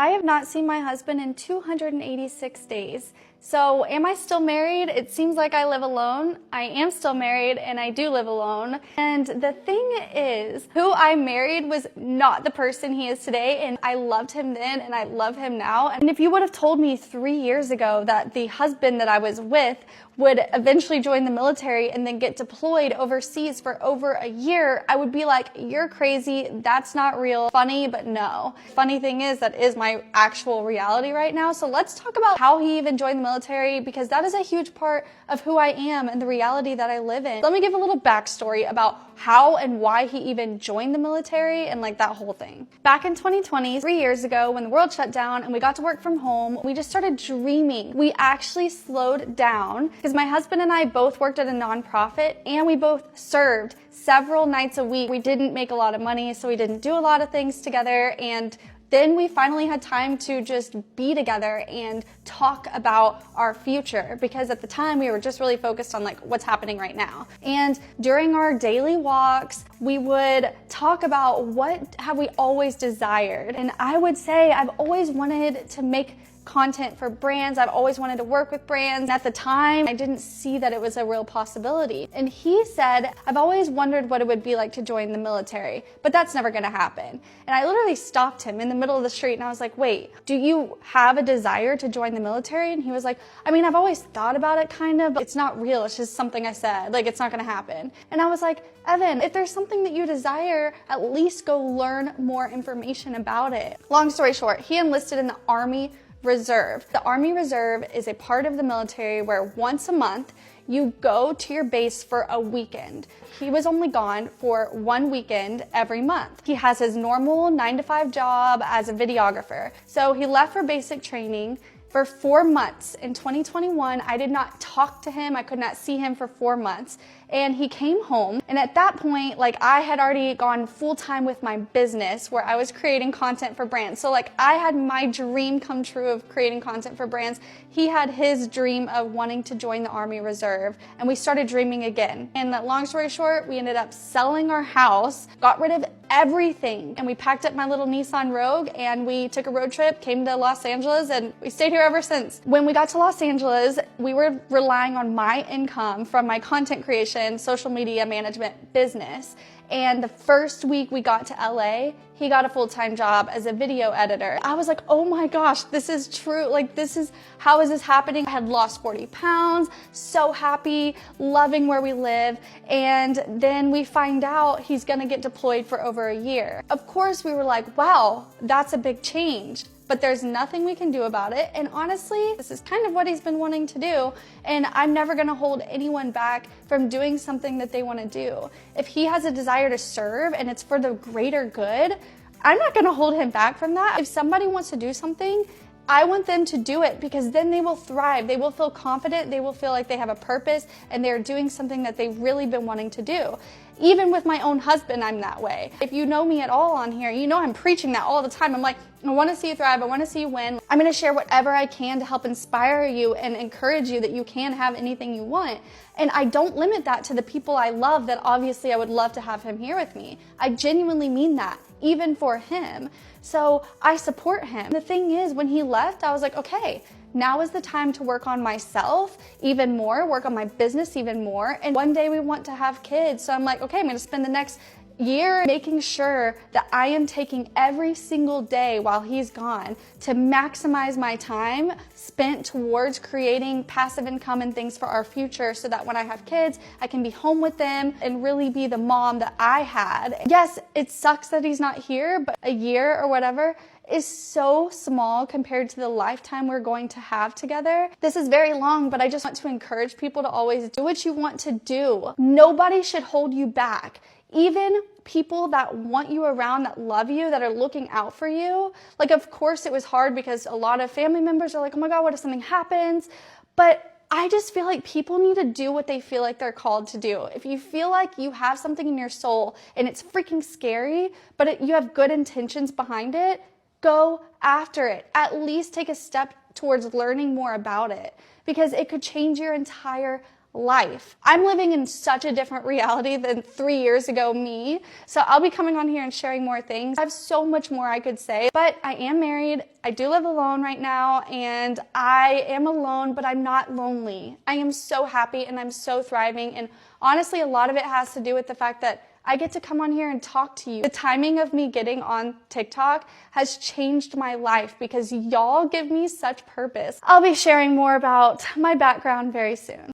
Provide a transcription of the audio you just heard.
I have not seen my husband in 286 days. So am I still married? It seems like I live alone. I am still married and I do live alone. And the thing is, who I married was not the person he is today, and I loved him then and I love him now. And if you would have told me 3 years ago that the husband that I was with would eventually join the military and then get deployed overseas for over a year, I would be like, you're crazy, that's not real. Funny, but no. Funny thing is, that is my actual reality right now. So let's talk about how he even joined the military, because that is a huge part of who I am and the reality that I live in. Let me give a little backstory about how and why he even joined the military and like that whole thing. Back in 2020, 3 years ago, when the world shut down and we got to work from home, we just started dreaming. We actually slowed down because my husband and I both worked at a nonprofit and we both served several nights a week. We didn't make a lot of money, so we didn't do a lot of things together, and then we finally had time to just be together and talk about our future, because at the time we were just really focused on like what's happening right now. And during our daily walks, we would talk about what have we always desired. And I would say I've always wanted to make content for brands. I've always wanted to work with brands. At the time, I didn't see that it was a real possibility. And he said, I've always wondered what it would be like to join the military, but that's never gonna happen. And I literally stopped him in the middle of the street and I was like, wait, do you have a desire to join the military? And he was like, I mean, I've always thought about it kind of, but it's not real. It's just something I said, like it's not gonna happen. And I was like, Evan, if there's something that you desire, at least go learn more information about it. Long story short, he enlisted in the Army Reserve. The Army Reserve is a part of the military where once a month you go to your base for a weekend. He was only gone for one weekend every month. He has his normal 9-to-5 job as a videographer. So he left for basic training for 4 months. In 2021, I did not talk to him. I could not see him for 4 months. And he came home. And at that point, like I had already gone full time with my business where I was creating content for brands. So like I had my dream come true of creating content for brands. He had his dream of wanting to join the Army Reserve, and we started dreaming again. And long story short, we ended up selling our house, got rid of everything, and we packed up my little Nissan Rogue and we took a road trip, came to Los Angeles, and we stayed here ever since. When we got to Los Angeles, we were relying on my income from my content creation, social media management business. And the first week we got to LA, he got a full-time job as a video editor. I was like, oh my gosh, this is true. Like how is this happening? I had lost 40 pounds, so happy, loving where we live. And then we find out he's gonna get deployed for over a year. Of course, we were like, wow, that's a big change. But there's nothing we can do about it. And honestly, this is kind of what he's been wanting to do. And I'm never gonna hold anyone back from doing something that they wanna do. If he has a desire to serve and it's for the greater good, I'm not gonna hold him back from that. If somebody wants to do something, I want them to do it, because then they will thrive. They will feel confident. They will feel like they have a purpose and they're doing something that they've really been wanting to do. Even with my own husband, I'm that way. If you know me at all on here, you know I'm preaching that all the time. I'm like, I want to see you thrive. I want to see you win. I'm going to share whatever I can to help inspire you and encourage you that you can have anything you want. And I don't limit that to the people I love that obviously I would love to have him here with me. I genuinely mean that, even for him. So I support him. The thing is, when he left, I was like, okay, now is the time to work on myself even more, work on my business even more. And one day we want to have kids. So I'm like, okay, I'm going to spend the next year making sure that I am taking every single day while he's gone to maximize my time spent towards creating passive income and things for our future, so that when I have kids, I can be home with them and really be the mom that I had. Yes, it sucks that he's not here, but a year or whatever is so small compared to the lifetime we're going to have together. This is very long, but I just want to encourage people to always do what you want to do. Nobody should hold you back. Even people that want you around, that love you, that are looking out for you. Like, of course it was hard because a lot of family members are like, oh my God, what if something happens? But I just feel like people need to do what they feel like they're called to do. If you feel like you have something in your soul and it's freaking scary, but you have good intentions behind it, go after it. At least take a step towards learning more about it, because it could change your entire life. I'm living in such a different reality than 3 years ago me. So I'll be coming on here and sharing more things. I have so much more I could say, but I am married. I do live alone right now, and I am alone, but I'm not lonely. I am so happy and I'm so thriving. And honestly, a lot of it has to do with the fact that I get to come on here and talk to you. The timing of me getting on TikTok has changed my life because y'all give me such purpose. I'll be sharing more about my background very soon.